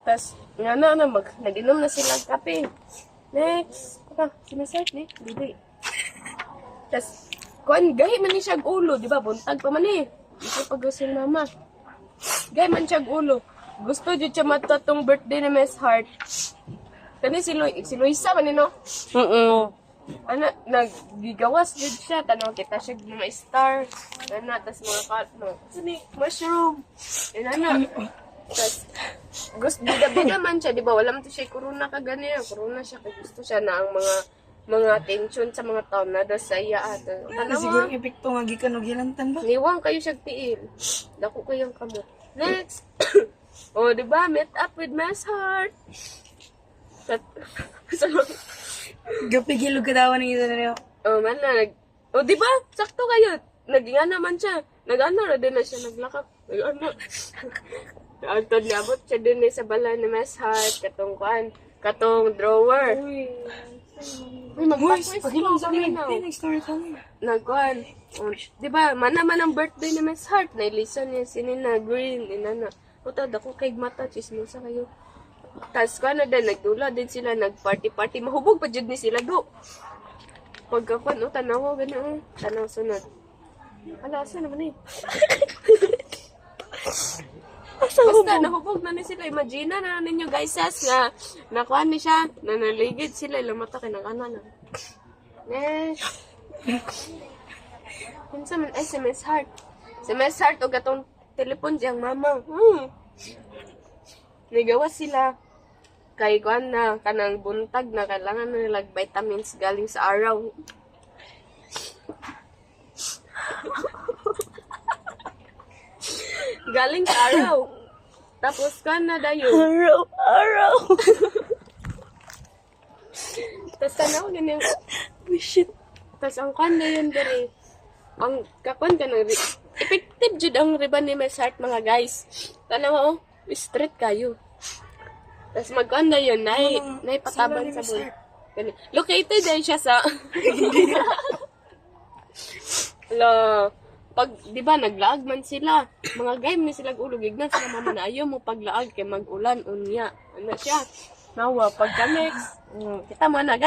Tas, nga nag-inom na sila ng kape. Next. Sinasart ni? Dili. Tas, gahi man ni siya ulo, di ba? Buntag pa man eh. Ito pag gusto ni mama. Gahi man siya ulo. Gusto dyan siya matatong birthday ni Miss Heart. Kani si Luisa man no? Naggigawas dyan siya. Tanaw kita siya mga star. Tas mga mushroom. Tas, bida-bida man siya, di ba? Wala man to siya corona kagani. Corona siya, kaya gusto siya na ang mga attention sa mga taon na da sa iya. Siguro epekto nga gikan og hilantan ba? Niwang kayo siya tiil. Dako kayong kamot. Next! O, di ba? Meet up with Miss Heart. Gapigilog katawan ng isa na niyo. Di ba? Sakto kayo. Naging naman siya. Nag-ano na din na siya. Naglakap. Nag-ano. Altod niabot siya din sa bala ni Miss Heart. Katong drawer. Uy, Magpapwis pagilong sa akin. now. Next story kami. Nagkuhan. Di ba? Manaman ang birthday ni Miss Heart. Nailisan niya sinina green. Inana. Puta, dako kay mata. Chismosa kayo. Tapos ka na din. Nagdula din sila. Nag-party-party. Mahubog pa dyan ni sila do. Pagkakuan, tanaw. Ganun. Tanaw sunod. Asa naman eh. Basta nahubog na ni sila. Imagine na ninyo guys nga nakuha ni siya. Nanaligid sila. Ilang mata kay nag-ana na. Next. Pinsa man si Miss Heart. Si Miss Heart o gatong telepon siyang mama. Nagawas sila. Kay kuan na kanang buntag na kailangan na nila vitamins galing sa araw. Galing sa araw. Tapos ka na dayo. Araw. Tapos tanaw ganyan. Shit. Tapos ang kan na yun dere. Ang kakon ka na effective jud ang riban ni Miss Heart mga guys. Tanaw straight kayo. Tapos magkuhan na yun, pataban sa buwan. Located din siya sa... pag, di ba, naglaag man sila. Mga game ni sila ulugig na sila mama na ayaw mo paglaag kay mag-ulan, unya. Ano siya? Nawa, pagka next, kita mo na